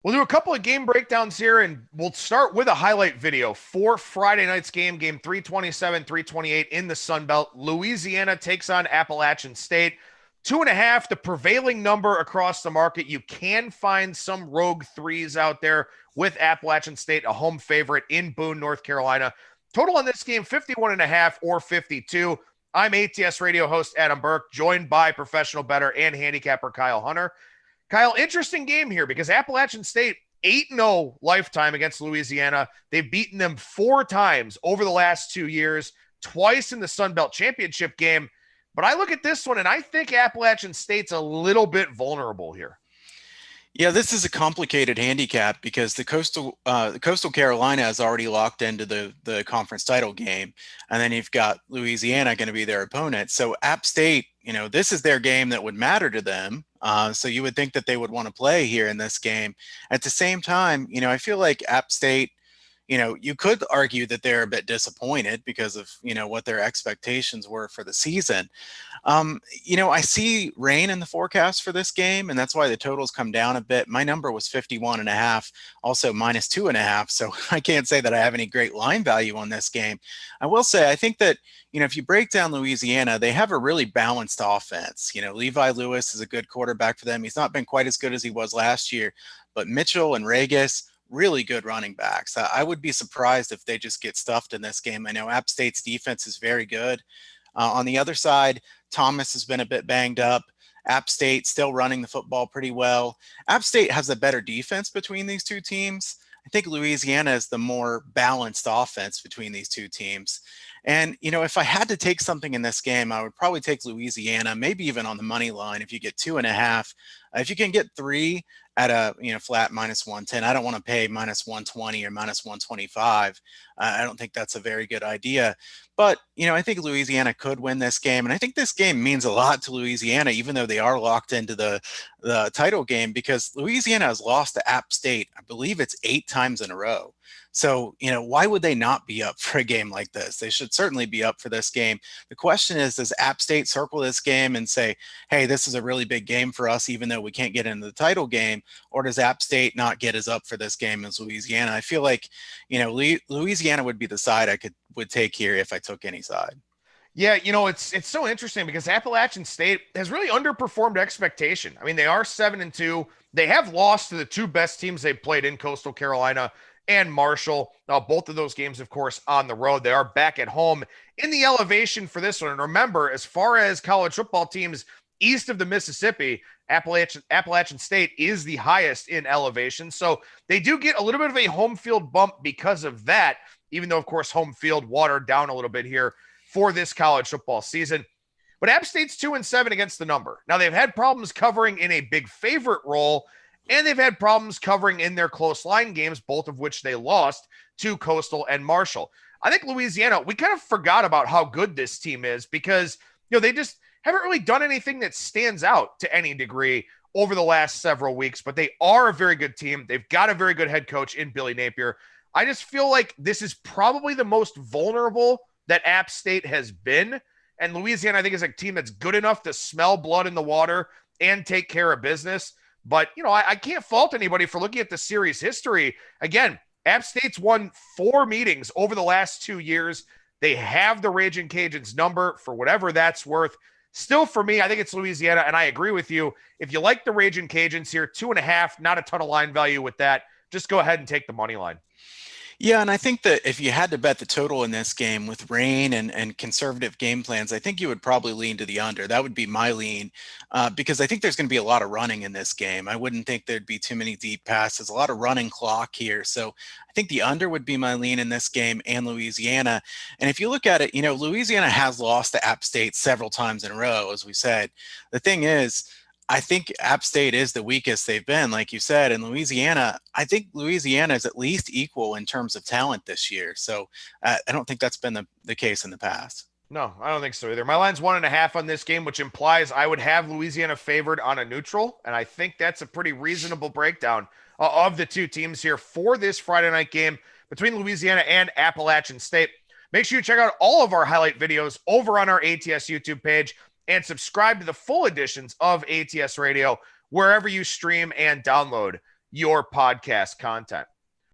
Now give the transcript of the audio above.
We'll do a couple of game breakdowns here, and we'll start with a highlight video for Friday night's game 327, 328 in the Sun Belt. Louisiana takes on Appalachian State. 2.5, the prevailing number across the market. You can find some rogue threes out there with Appalachian State, a home favorite in Boone, North Carolina. Total on this game, 51.5 or 52. I'm ATS radio host Adam Burke, joined by professional bettor and handicapper Kyle Hunter. Kyle, interesting game here because Appalachian State 8-0 lifetime against Louisiana. They've beaten them 4 times over the last 2 years, twice in the Sun Belt Championship game. But I look at this one and I think Appalachian State's a little bit vulnerable here. Yeah, this is a complicated handicap because the Coastal Carolina is already locked into the conference title game, and then you've got Louisiana going to be their opponent. So App State, this is their game that would matter to them. So you would think that they would want to play here in this game. At the same time, I feel like App State, you could argue that they're a bit disappointed because of, what their expectations were for the season. I see rain in the forecast for this game, and that's why the totals come down a bit. My number was 51.5, also -2.5. So I can't say that I have any great line value on this game. I will say, I think that, if you break down Louisiana, they have a really balanced offense. Levi Lewis is a good quarterback for them. He's not been quite as good as he was last year, but Mitchell and Regis, really good running backs. I would be surprised if they just get stuffed in this game. I know App State's defense is very good. On the other side, Thomas has been a bit banged up. App State still running the football pretty well. App State has a better defense between these two teams. I think Louisiana is the more balanced offense between these two teams. And, if I had to take something in this game, I would probably take Louisiana, maybe even on the money line if you get 2.5. If you can get 3 at a flat -110, I don't want to pay -120 or -125. I don't think that's a very good idea. But, I think Louisiana could win this game. And I think this game means a lot to Louisiana, even though they are locked into the title game, because Louisiana has lost to App State, I believe it's 8 times in a row. So, why would they not be up for a game like this? They should certainly be up for this game. The question is, does App State circle this game and say, hey, this is a really big game for us, even though we can't get into the title game? Or does App State not get as up for this game as Louisiana? I feel like, Louisiana would be the side I would take here if I took any side. Yeah, it's so interesting because Appalachian State has really underperformed expectation. I mean, they are 7-2. They have lost to the 2 best teams they've played in Coastal Carolina and Marshall. Now, both of those games, of course, on the road. They are back at home in the elevation for this one. And remember, as far as college football teams east of the Mississippi, Appalachian State is the highest in elevation. So they do get a little bit of a home field bump because of that, even though, of course, home field watered down a little bit here for this college football season. But App State's 2-7 against the number. Now, they've had problems covering in a big favorite role, and they've had problems covering in their close line games, both of which they lost to Coastal and Marshall. I think Louisiana, we kind of forgot about how good this team is because, they just haven't really done anything that stands out to any degree over the last several weeks, but they are a very good team. They've got a very good head coach in Billy Napier. I just feel like this is probably the most vulnerable that App State has been. And Louisiana, I think, is a team that's good enough to smell blood in the water and take care of business. But, I can't fault anybody for looking at the series history. Again, App State's won 4 meetings over the last 2 years. They have the Raging Cajuns number for whatever that's worth. Still, for me, I think it's Louisiana, and I agree with you. If you like the Raging Cajuns here, 2.5, not a ton of line value with that. Just go ahead and take the money line. Yeah, and I think that if you had to bet the total in this game with rain and conservative game plans, I think you would probably lean to the under. That would be my lean because I think there's going to be a lot of running in this game. I wouldn't think there'd be too many deep passes, a lot of running clock here. So I think the under would be my lean in this game and Louisiana. And if you look at it, Louisiana has lost to App State several times in a row, as we said. The thing is, I think App State is the weakest they've been, like you said, and Louisiana, I think Louisiana is at least equal in terms of talent this year. So I don't think that's been the case in the past. No, I don't think so either. My line's 1.5 on this game, which implies I would have Louisiana favored on a neutral. And I think that's a pretty reasonable breakdown of the two teams here for this Friday night game between Louisiana and Appalachian State. Make sure you check out all of our highlight videos over on our ATS YouTube page and subscribe to the full editions of ATS Radio wherever you stream and download your podcast content.